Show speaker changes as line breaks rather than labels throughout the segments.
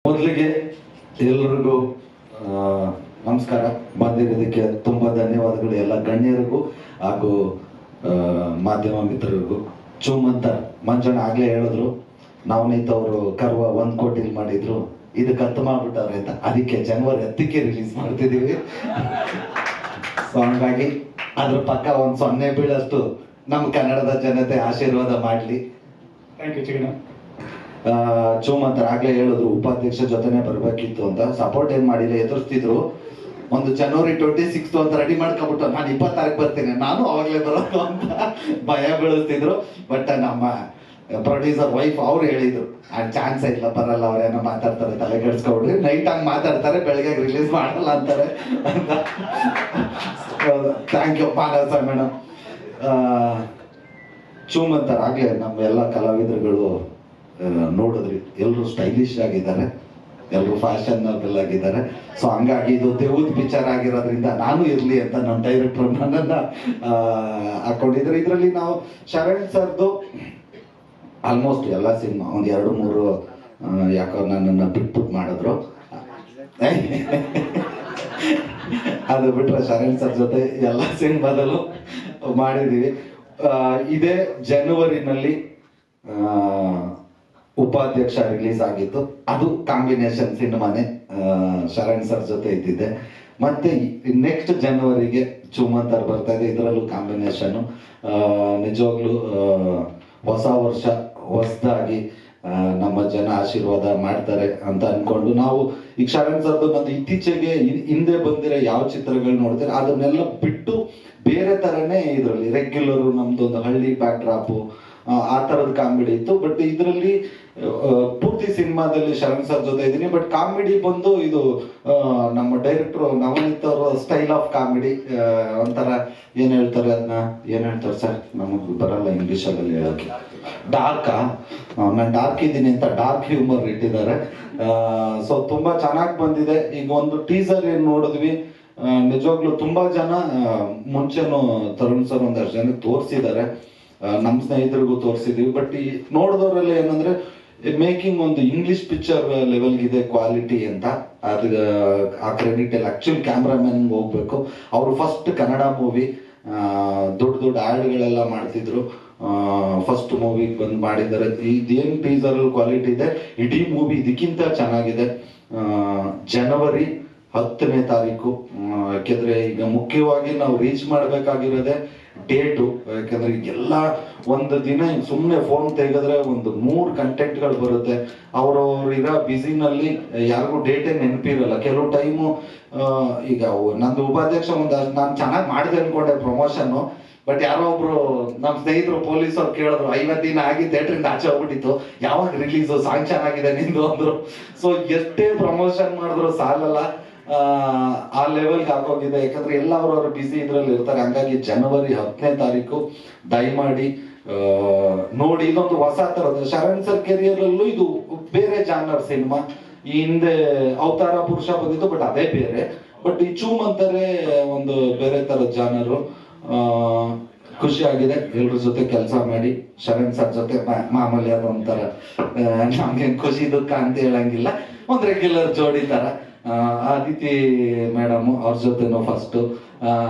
ಮೊದಲಿಗೆ ಎಲ್ಲರಿಗೂ ನಮಸ್ಕಾರ. ಬಂದಿರೋದಕ್ಕೆ ತುಂಬಾ ಧನ್ಯವಾದಗಳು ಎಲ್ಲ ಗಣ್ಯರಿಗೂ ಹಾಗೂ ಮಾಧ್ಯಮ ಮಿತ್ರರಿಗೂ. ಚೂಮಂತ ಮಂಜಣ್ಣ ಆಗ್ಲೇ ಹೇಳಿದ್ರು, ನವನೀತ್ ಅವರು ಕರ್ವ 1 ಕೋಟಿ ಮಾಡಿದ್ರು, ಇದಕ್ಕೆ ಹತ್ತು ಮಾಡ್ಬಿಟ್ಟವ್ರೆ ಅಂತ. ಅದಕ್ಕೆ ಜನವರಿ 10ಕ್ಕೆ ರಿಲೀಸ್ ಮಾಡ್ತಿದೀವಿ. ಸೊ ಹಂಗಾಗಿ ಅದ್ರ ಪಕ್ಕ 0 ಬೀಳಷ್ಟು ನಮ್ಮ ಕನ್ನಡದ ಜನತೆ ಆಶೀರ್ವಾದ ಮಾಡಲಿ.
Thank you ಚಿಗಣ.
ಚೂಮಂತರ ಆಗ್ಲೇ ಹೇಳಿದ್ರು ಉಪಾಧ್ಯಕ್ಷ ಜೊತೆನೆ ಬರ್ಬೇಕಿತ್ತು ಅಂತ. ಸಪೋರ್ಟ್ ಏನ್ ಮಾಡಿಲ್ಲ, ಎದುರಿಸ್ತಿದ್ರು. ಒಂದು ಜನವರಿ 26 ಅಂತ ರೆಡಿ ಮಾಡ್ಕೊಬಿಟ್ಟು ನಾನು 26 ಬರ್ತೇನೆ, ನಾನು ಅವಾಗ್ಲೇ ಬರೋದು ಅಂತ ಭಯ ಬೀಳಿಸ್ತಿದ್ರು. ಬಟ್ ನಮ್ಮ ಪ್ರೊಡ್ಯೂಸರ್ ವೈಫ್ ಅವ್ರು ಹೇಳಿದ್ರು, ಚಾನ್ಸ್ ಇಲ್ಲ, ಬರಲ್ಲ, ಅವ್ರೇನೋ ಮಾತಾಡ್ತಾರೆ, ತಲೆ ಕೆಡ್ಸ್ಕೊಬಿಡ್ರಿ, ನೈಟ್ ಹಂಗ್ ಮಾತಾಡ್ತಾರೆ, ಬೆಳಗ್ಗೆ ರಿಲೀಸ್ ಮಾಡಲ್ಲ ಅಂತಾರೆ ಅಂತ. Thank you Manasa madam. ಚೂಮಂತರ ಆಗ್ಲೇ ನಮ್ಮ ಎಲ್ಲ ಕಲಾವಿದರುಗಳು ನೋಡಿದ್ರಿ, ಎಲ್ಲರೂ ಸ್ಟೈಲಿಶ್ ಆಗಿದ್ದಾರೆ, ಎಲ್ಲರೂ ಫ್ಯಾಷನಬಲ್ ಆಗಿದ್ದಾರೆ. ಸೊ ಹಂಗಾಗಿ ಇದು ದೇವದ ಪಿಕ್ಚರ್ ಆಗಿರೋದ್ರಿಂದ ನಾನು ಇರ್ಲಿ ಅಂತ ನಮ್ಮ ಡೈರೆಕ್ಟರ್ ನನ್ನನ್ನ ಹಾಕೊಂಡಿದ್ರು. ಇದರಲ್ಲಿ ನಾವು ಶರಣ್ ಸರ್ದು ಆಲ್ಮೋಸ್ಟ್ ಎಲ್ಲ ಸಿನಿಮಾ ಒಂದು 2-3 ಯಾಕೋ ನನ್ನನ್ನು ಬಿಟ್ಟು ಮಾಡಿದ್ರು. ಅದು ಬಿಟ್ರೆ ಶರಣ್ ಸರ್ ಜೊತೆ ಎಲ್ಲ ಸಿನಿಮಾದಲ್ಲೂ ಮಾಡಿದೀವಿ. ಇದೇ ಜನವರಿನಲ್ಲಿ ಉಪಾಧ್ಯಕ್ಷ ರಿಲೀಸ್ ಆಗಿತ್ತು, ಅದು ಕಾಂಬಿನೇಷನ್ ಸಿನಿಮಾನೇ, ಶರಣ್ ಸರ್ ಜೊತೆ ಇದ್ದಿದ್ದೆ. ಮತ್ತೆ ನೆಕ್ಸ್ಟ್ ಜನವರಿಗೆ ಚೂಮಂತರ್ ಬರ್ತಾ ಇದೆ, ಇದರಲ್ಲೂ ಕಾಂಬಿನೇಷನ್. ನಿಜವಾಗ್ಲೂ ಹೊಸ ವರ್ಷ ಹೊಸದಾಗಿ ನಮ್ಮ ಜನ ಆಶೀರ್ವಾದ ಮಾಡ್ತಾರೆ ಅಂತ ಅನ್ಕೊಂಡು ನಾವು ಈಗ ಶರಣ್ ಸರ್ದು ಮತ್ತು ಇತ್ತೀಚೆಗೆ ಹಿಂದೆ ಬಂದಿರೋ ಯಾವ ಚಿತ್ರಗಳು ನೋಡ್ತಾರೆ ಅದನ್ನೆಲ್ಲ ಬಿಟ್ಟು ಬೇರೆ ತರನೇ ಇದರಲ್ಲಿ ರೆಗ್ಯುಲರು ನಮ್ದೊಂದು ಹಳ್ಳಿ ಬ್ಯಾಕ್ ಡ್ರಾಪು ಆ ತರದ ಕಾಮಿಡಿ ಇತ್ತು. ಬಟ್ ಇದರಲ್ಲಿ ಪೂರ್ತಿ ಸಿನಿಮಾದಲ್ಲಿ ಶರಣ್ ಸರ್ ಜೊತೆ ಇದ್ದೀನಿ. ಬಟ್ ಕಾಮಿಡಿ ಬಂದು ಇದು ನಮ್ಮ ಡೈರೆಕ್ಟರ್ ನವನೀತ್ ಅವರ ಸ್ಟೈಲ್ ಆಫ್ ಕಾಮಿಡಿ. ಒಂಥರ ಏನ್ ಹೇಳ್ತಾರೆ, ಅದನ್ನ ಏನ್ ಹೇಳ್ತಾರೆ ಸರ್, ನಮಗ್ ಬರಲ್ಲ ಇಂಗ್ಲಿಷಲ್ಲಿ ಹೇಳಕ್ಕೆ. ಡಾರ್ಕಾ, ನಾನು ಡಾರ್ಕ್ ಇದ್ದೀನಿ ಅಂತ ಡಾರ್ಕ್ ಹ್ಯೂಮರ್ ಇಟ್ಟಿದ್ದಾರೆ. ಸೊ ತುಂಬಾ ಚೆನ್ನಾಗಿ ಬಂದಿದೆ. ಈಗ ಒಂದು ಟೀಸರ್ ಏನ್ ನೋಡಿದ್ವಿ, ನಿಜವಾಗ್ಲೂ ತುಂಬಾ ಜನ ಮುಂಚೆನೂ ತರುಣ್ ಸರ್ ಒಂದಷ್ಟು ಜನ ತೋರಿಸಿದ್ದಾರೆ, ನಮ್ಮ ಸ್ನೇಹಿತರಿಗೂ ತೋರಿಸಿದೀವಿ. ಬಟ್ ಈ ನೋಡಿದವರೆಲ್ಲ ಏನಂದ್ರೆ ಮೇಕಿಂಗ್ ಒಂದು ಇಂಗ್ಲಿಷ್ ಪಿಕ್ಚರ್ ಲೆವೆಲ್ಗಿದೆ ಕ್ವಾಲಿಟಿ ಅಂತ. ಅದು ಆ ಕ್ರೆಡಿಟ್ ಎಲ್ಲ ಆಕ್ಚುಲಿ ಕ್ಯಾಮ್ರಾಮನ್ ಹೋಗ್ಬೇಕು. ಅವರು ಫಸ್ಟ್ ಕನ್ನಡ ಮೂವಿ, ದೊಡ್ಡ ಆ್ಯಡ್ಗಳೆಲ್ಲ ಮಾಡ್ತಿದ್ರು, ಫಸ್ಟ್ ಮೂವಿಗೆ ಬಂದು ಮಾಡಿದ್ದಾರೆ. ಇದೇನು ಟೀಸರ್ ಕ್ವಾಲಿಟಿ ಇದೆ, ಇಡೀ ಮೂವಿ ಇದಕ್ಕಿಂತ ಚೆನ್ನಾಗಿದೆ. ಜನವರಿ 10ನೇ ತಾರೀಕು, ಯಾಕೆಂದ್ರೆ ಈಗ ಮುಖ್ಯವಾಗಿ ನಾವು ರೀಚ್ ಮಾಡ್ಬೇಕಾಗಿರೋದೆ ಡೇಟು. ಯಾಕಂದ್ರೆ ಎಲ್ಲ ಒಂದು ದಿನ ಸುಮ್ಮನೆ ಫೋನ್ ತೆಗೆದ್ರೆ ಒಂದು 3 ಕಂಟೆಂಟ್ಗಳು ಬರುತ್ತೆ. ಅವ್ರವ್ರು ಇರೋ ಬ್ಯುಸಿನಲ್ಲಿ ಯಾರಿಗೂ ಡೇಟೇ ನೆನಪಿರಲ್ಲ. ಕೆಲವು ಟೈಮು ಈಗ ನಂದು ಉಪಾಧ್ಯಕ್ಷ ನಾನು ಚೆನ್ನಾಗಿ ಮಾಡಿದೆ ಅನ್ಕೊಂಡೆ ಪ್ರಮೋಷನ್. ಬಟ್ ಯಾರೋ ಒಬ್ರು ನಮ್ಮ ಸ್ನೇಹಿತರು ಪೊಲೀಸವ್ರು ಕೇಳಿದ್ರು, 50 ದಿನ ಆಗಿ ಥಿಯೇಟ್ರಿಂದ ಆಚೆ ಹೋಗ್ಬಿಟ್ಟಿತ್ತು, ಯಾವಾಗ ರಿಲೀಸು, ಸಾಂಗ್ ಚೆನ್ನಾಗಿದೆ ನಿಂದು ಅಂದ್ರು. ಸೊ ಎಷ್ಟೇ ಪ್ರಮೋಷನ್ ಮಾಡಿದ್ರು ಸಾಲಲ್ಲ, ಆ ಲೆವೆಲ್ಗೆ ಹಾಕೋಗಿದೆ. ಯಾಕಂದ್ರೆ ಎಲ್ಲ ಅವ್ರವ್ರ ಬಿಸಿ ಇದ್ರಲ್ಲಿ ಇರ್ತಾರೆ. ಹಂಗಾಗಿ ಜನವರಿ 10ನೇ ತಾರೀಕು ದಯಮಾಡಿ ನೋಡಿ. ಇದೊಂದು ಹೊಸ ತರದ ಶರಣ್ ಸರ್ ಕೆರಿಯರ್ ಅಲ್ಲೂ ಇದು ಬೇರೆ ಜಾನರ್ ಸಿನಿಮಾ. ಈ ಹಿಂದೆ ಅವತಾರ ಪುರುಷ ಬಂದಿತ್ತು, ಬಟ್ ಅದೇ ಬೇರೆ. ಬಟ್ ಈ ಚೂಮಂತರೇ ಒಂದು ಬೇರೆ ತರದ ಜಾನರು. ಖುಷಿ ಆಗಿದೆ ಎಲ್ರ ಜೊತೆ ಕೆಲಸ ಮಾಡಿ. ಶರಣ್ ಸರ್ ಜೊತೆ ಮಾಮೂಲಿ ಅದೊಂಥರ ನಮ್ಗೇನ್ ಖುಷಿ ದುಃಖ ಅಂತ ಹೇಳಂಗಿಲ್ಲ, ಒಂದ್ ರೆಗ್ಯುಲರ್ ಜೋಡಿ ತರ. ಅದಿತಿ ಮೇಡಮ್ ಅವ್ರ ಜೊತೆನೂ ಫಸ್ಟ್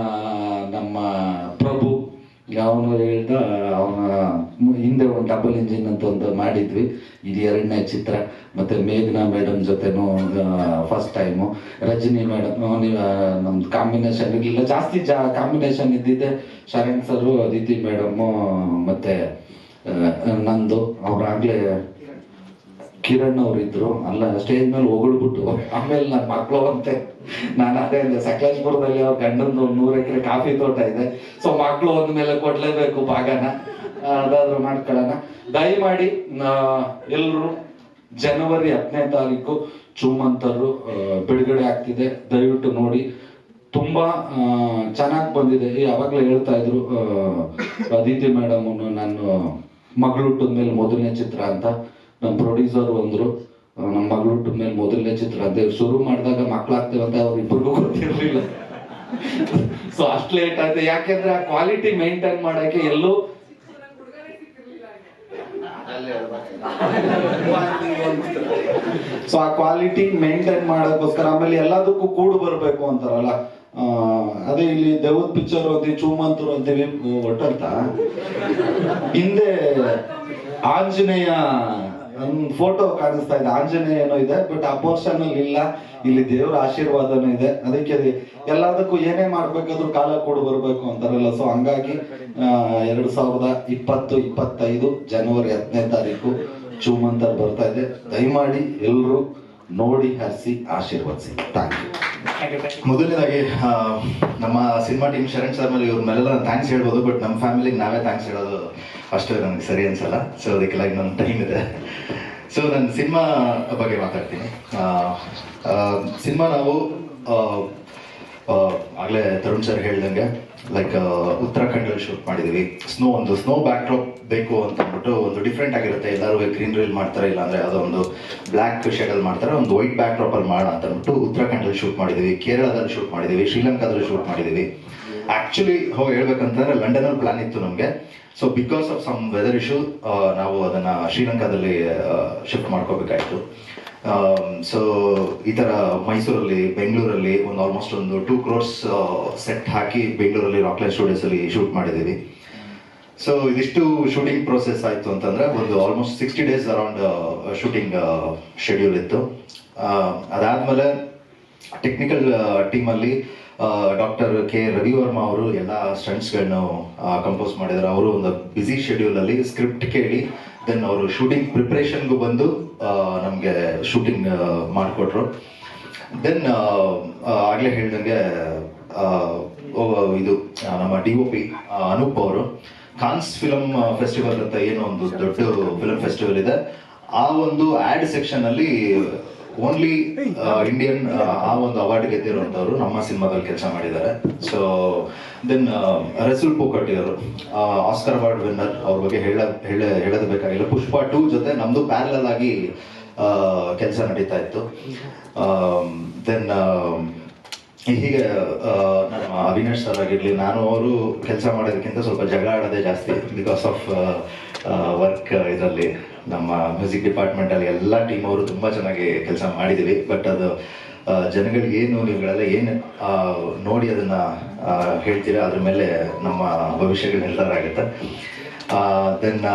ನಮ್ಮ ಪ್ರಭು ಅವನು ಹೇಳ್ದ, ಅವನ ಹಿಂದೆ ಒಂದು ಡಬಲ್ ಇಂಜಿನ್ ಅಂತ ಒಂದು ಮಾಡಿದ್ವಿ, ಇದು 2ನೇ ಚಿತ್ರ. ಮತ್ತೆ ಮೇಘನಾ ಮೇಡಮ್ ಜೊತೆನೂ ಫಸ್ಟ್ ಟೈಮು. ರಜನಿ ಮೇಡಮ್ ನಮ್ದು ಕಾಂಬಿನೇಷನ್ ಇರಲಿಲ್ಲ, ಜಾಸ್ತಿ ಕಾಂಬಿನೇಷನ್ ಇದ್ದಿದ್ದೆ ಶರಣ್ ಸರು, ಅದಿತಿ ಮೇಡಮ್ಮು ಮತ್ತೆ ನಂದು. ಅವ್ರಾಗ್ಲೇ ಕಿರಣ್ ಅವ್ರು ಇದ್ರು, ಅಲ್ಲ ಸ್ಟೇಜ್ ಮೇಲೆ ಹೊಗಳ್ಬಿಟ್ಟು ಆಮೇಲೆ ನನ್ನ ಮಕ್ಕಳು ಅಂತೆ. ನಾನು ಅದೇ ಅಂದೆ, ಸಕಲೇಶ್ಪುರದಲ್ಲಿ ಅವ್ರ ಗಂಡಂದು 100 ಎಕರೆ ಕಾಫಿ ತೋಟ ಇದೆ. ಸೊ ಮಕ್ಕಳು ಒಂದ್ ಮೇಲೆ ಕೊಡ್ಲೇಬೇಕು ಭಾಗನ, ಅದಾದ್ರೂ ಮಾಡ್ಕೊಳ್ಳೋಣ. ದಯಮಾಡಿ ಎಲ್ರು ಜನವರಿ 10ನೇ ತಾರೀಕು ಚೂಮಂತರು ಬಿಡುಗಡೆ ಆಗ್ತಿದೆ, ದಯವಿಟ್ಟು ನೋಡಿ. ತುಂಬಾ ಚೆನ್ನಾಗಿ ಬಂದಿದೆ. ಯಾವಾಗ್ಲೇ ಹೇಳ್ತಾ ಇದ್ರು ಅದಿತಿ ಮೇಡಮ್, ನಾನು ಮಗಳು ಹುಟ್ಟಿದ ಮೇಲೆ ಮೊದಲನೇ ಚಿತ್ರ ಅಂತ ನಮ್ಮ ಪ್ರೊಡ್ಯೂಸರ್ ಅಂದ್ರು, ನಮ್ಮ ಮಗಳು ಹುಟ್ಟಿದ ಮೇಲೆ ಮೊದಲನೇ ಚಿತ್ರ ಅಂತ. ಶುರು ಮಾಡಿದಾಗ ಮಕ್ಕಳಾಗ್ತೇವಂತ ಅವ್ರಿಬ್ಬರಿಗೂ ಗೊತ್ತಿರ್ಲಿಲ್ಲ. ಸೊ ಅಷ್ಟು ಲೇಟ್ ಆಯ್ತು, ಯಾಕೆಂದ್ರೆ ಆ ಕ್ವಾಲಿಟಿ ಮೇಂಟೈನ್ ಮಾಡಕ್ಕೆ ಎಲ್ಲೂ ಸೊ ಆ ಕ್ವಾಲಿಟಿ ಮೇಂಟೈನ್ ಮಾಡೋಕ್ಕೋಸ್ಕರ ಆಮೇಲೆ ಎಲ್ಲದಕ್ಕೂ ಕೂಡು ಬರಬೇಕು ಅಂತಾರಲ್ಲ, ಅದೇ ಇಲ್ಲಿ ದೇವದ್ ಪಿಕ್ಚರ್ ಓದಿ ಚೂಮಂತರು ಅಂತೀವಿ ಒಟ್ಟಂತ ಹಿಂದೆ ಆಂಜನೇಯ ಫೋಟೋ ಕಾಣಿಸ್ತಾ ಇದೆ, ಆಂಜನೇಯ ಏನೋ ಇದೆ, ಬಟ್ ಆ ಪೋರ್ಷನ್ ಅಲ್ಲಿ ಇಲ್ಲ. ಇಲ್ಲಿ ದೇವರ ಆಶೀರ್ವಾದನೂ ಇದೆ. ಅದಕ್ಕೆ ಎಲ್ಲದಕ್ಕೂ ಏನೇ ಮಾಡ್ಬೇಕಾದ್ರೂ ಕಾಲ ಕೂಡು ಬರ್ಬೇಕು ಅಂತಾರಲ್ಲ. ಸೊ ಹಂಗಾಗಿ 2025 ಜನವರಿ 10ನೇ ತಾರೀಕು ಚೂಮಂತರ್ ಬರ್ತಾ ಇದೆ. ದಯಮಾಡಿ ಎಲ್ಲರೂ ನೋಡಿ ಹರಿಸಿ ಆಶೀರ್ವದಿಸಿ. Thank you.
ಮೊದಲನೇದಾಗಿ ನಮ್ಮ ಸಿನಿಮಾ ಟೀಮ್ ಶರಣ್ ಸರ್ ಮೇಲೆ ಇವ್ರ ಮೇಲೆಲ್ಲ ಥ್ಯಾಂಕ್ಸ್ ಹೇಳ್ಬೋದು, ಬಟ್ ನಮ್ಮ ಫ್ಯಾಮಿಲಿಗೆ ನಾವೇ ಥ್ಯಾಂಕ್ಸ್ ಹೇಳೋದು ಅಷ್ಟು ನನಗೆ ಸರಿ ಅನ್ಸಲ್ಲ. ಸೊ ಅದಕ್ಕೆಲ್ಲ ನನ್ನ ಟೈಮ್ ಇದೆ. ಸೊ ನಾನು ಸಿನಿಮಾ ಬಗ್ಗೆ ಮಾತಾಡ್ತೀನಿ. ಸಿನಿಮಾ ನಾವು ಆಗಲೇ ತರುಣ್ ಸರ್ ಹೇಳ್ದಂಗೆ ಲೈಕ್ ಉತ್ತರಾಖಂಡಲ್ಲಿ ಶೂಟ್ ಮಾಡಿದ್ವಿ. ಒಂದು ಸ್ನೋ ಬ್ಯಾಕ್ ಡ್ರಾಪ್ ಬೇಕು ಅಂತ ಅಂದ್ಬಿಟ್ಟು, ಒಂದು ಡಿಫ್ರೆಂಟ್ ಆಗಿರುತ್ತೆ. ಎಲ್ಲರೂ ಗ್ರೀನರಿ ಮಾಡ್ತಾರೆ, ಇಲ್ಲಾಂದ್ರೆ ಯಾವುದೋ ಒಂದು ಬ್ಲ್ಯಾಕ್ ಶೇಡಲ್ಲಿ ಮಾಡ್ತಾರೆ, ಒಂದು ವೈಟ್ ಬ್ಯಾಕ್ ಡ್ರಾಪ್ ಅಲ್ಲಿ ಮಾಡೋಣ ಅಂತ ಅಂದ್ಬಿಟ್ಟು ಉತ್ತರಾಖಂಡಲ್ಲಿ ಶೂಟ್ ಮಾಡಿದ್ವಿ, ಕೇರಳದಲ್ಲಿ ಶೂಟ್ ಮಾಡಿದ್ವಿ, ಶ್ರೀಲಂಕಾದಲ್ಲಿ ಶೂಟ್ ಮಾಡಿದ್ವಿ. ಆಕ್ಚುಲಿ ಹೇಳ್ಬೇಕಂತಂದ್ರೆ ಲಂಡನಲ್ಲಿ ಪ್ಲಾನ್ ಇತ್ತು ನಮಗೆ. So because of some weather issue ನಾವು ಅದನ್ನ ಶ್ರೀಲಂಕಾದಲ್ಲಿ ಶಿಫ್ಟ್ ಮಾಡ್ಕೋಬೇಕಾಯ್ತು. ಸೊ ಈ ಥರ ಮೈಸೂರಲ್ಲಿ, ಬೆಂಗಳೂರಲ್ಲಿ ಒಂದು ಆಲ್ಮೋಸ್ಟ್ ಒಂದು 2 crores ಸೆಟ್ ಹಾಕಿ ಬೆಂಗಳೂರಲ್ಲಿ ರಾಕ್ಲೈನ್ ಸ್ಟುಡಿಯೋಸಲ್ಲಿ ಶೂಟ್ ಮಾಡಿದ್ದೀವಿ. ಸೊ ಇದಿಷ್ಟು ಶೂಟಿಂಗ್ ಪ್ರೋಸೆಸ್ ಆಯಿತು ಅಂತಂದರೆ ಒಂದು almost 60 days around shooting schedule ಇತ್ತು. ಅದಾದಮೇಲೆ ಟೆಕ್ನಿಕಲ್ ಟೀಮಲ್ಲಿ ಡಾಕ್ಟರ್ ಕೆ ರವಿವರ್ಮ ಅವರು ಎಲ್ಲ ಸ್ಟಂಟ್ಸ್ಗಳನ್ನು ಕಂಪೋಸ್ ಮಾಡಿದ್ದಾರೆ. ಅವರು ಒಂದು ಬ್ಯುಸಿ ಶೆಡ್ಯೂಲಲ್ಲಿ ಸ್ಕ್ರಿಪ್ಟ್ ಕೇಳಿ ದೆನ್ ಅವರು ಶೂಟಿಂಗ್ ಪ್ರಿಪ್ರೇಷನ್ಗೂ ಬಂದು ನಮಗೆ ಶೂಟಿಂಗ್ ಮಾಡಿಕೊಟ್ರು. ದೆನ್ ಆಗಲೇ ಹೇಳ್ದಂಗೆ ಇದು ನಮ್ಮ DOP ಅನೂಪ್ ಅವರು ಕಾನ್ಸ್ ಫಿಲಮ್ ಫೆಸ್ಟಿವಲ್ ಅಂತ ಏನೋ ಒಂದು ದೊಡ್ಡ ಫಿಲಮ್ ಫೆಸ್ಟಿವಲ್ ಇದೆ, ಆ ಒಂದು ಆ್ಯಡ್ ಸೆಕ್ಷನ್ ಅಲ್ಲಿ ಓನ್ಲಿ ಇಂಡಿಯನ್ ಆ ಒಂದು ಅವಾರ್ಡ್ ಗೆದ್ದಿರುವಂಥವ್ರು ನಮ್ಮ ಸಿನಿಮಾದಲ್ಲಿ ಕೆಲಸ ಮಾಡಿದ್ದಾರೆ. ಸೊ ದೆನ್ ರಸೂಲ್ ಪೋಕಟಿ ಅವರು ಆಸ್ಕರ್ ಅವಾರ್ಡ್ ವಿನ್ನರ್, ಅವ್ರ ಬಗ್ಗೆ ಹೇಳೋದು ಬೇಕಾಗಿಲ್ಲ. ಪುಷ್ಪ 2 ಜೊತೆ ನಮ್ದು ಪ್ಯಾರಲಲ್ ಆಗಿ ಕೆಲಸ ನಡೀತಾ ಇತ್ತು. ದೆನ್ ಹೀಗೆ ನಮ್ಮ ಅವಿನಾಶ್ ಸರ್ ಆಗಿರಲಿ, ನಾನು ಅವರು ಕೆಲಸ ಮಾಡೋದಕ್ಕಿಂತ ಸ್ವಲ್ಪ ಜಗಳ ಆಡೋದೇ ಜಾಸ್ತಿ ಬಿಕಾಸ್ ಆಫ್ ವರ್ಕ್. ಇದರಲ್ಲಿ ನಮ್ಮ ಮ್ಯೂಸಿಕ್ ಡಿಪಾರ್ಟ್ಮೆಂಟಲ್ಲಿ ಎಲ್ಲ ಟೀಮ್ ಅವರು ತುಂಬ ಚೆನ್ನಾಗಿ ಕೆಲಸ ಮಾಡಿದ್ದೀವಿ. ಬಟ್ ಅದು ಜನಗಳಿಗೆ ನೀವುಗಳೆಲ್ಲ ಏನು ನೋಡಿ ಅದನ್ನು ಹೇಳ್ತೀರಾ, ಅದ್ರ ಮೇಲೆ ನಮ್ಮ ಭವಿಷ್ಯಗಳು ನಿರ್ಧಾರ ಆಗುತ್ತೆ. ದೆನ್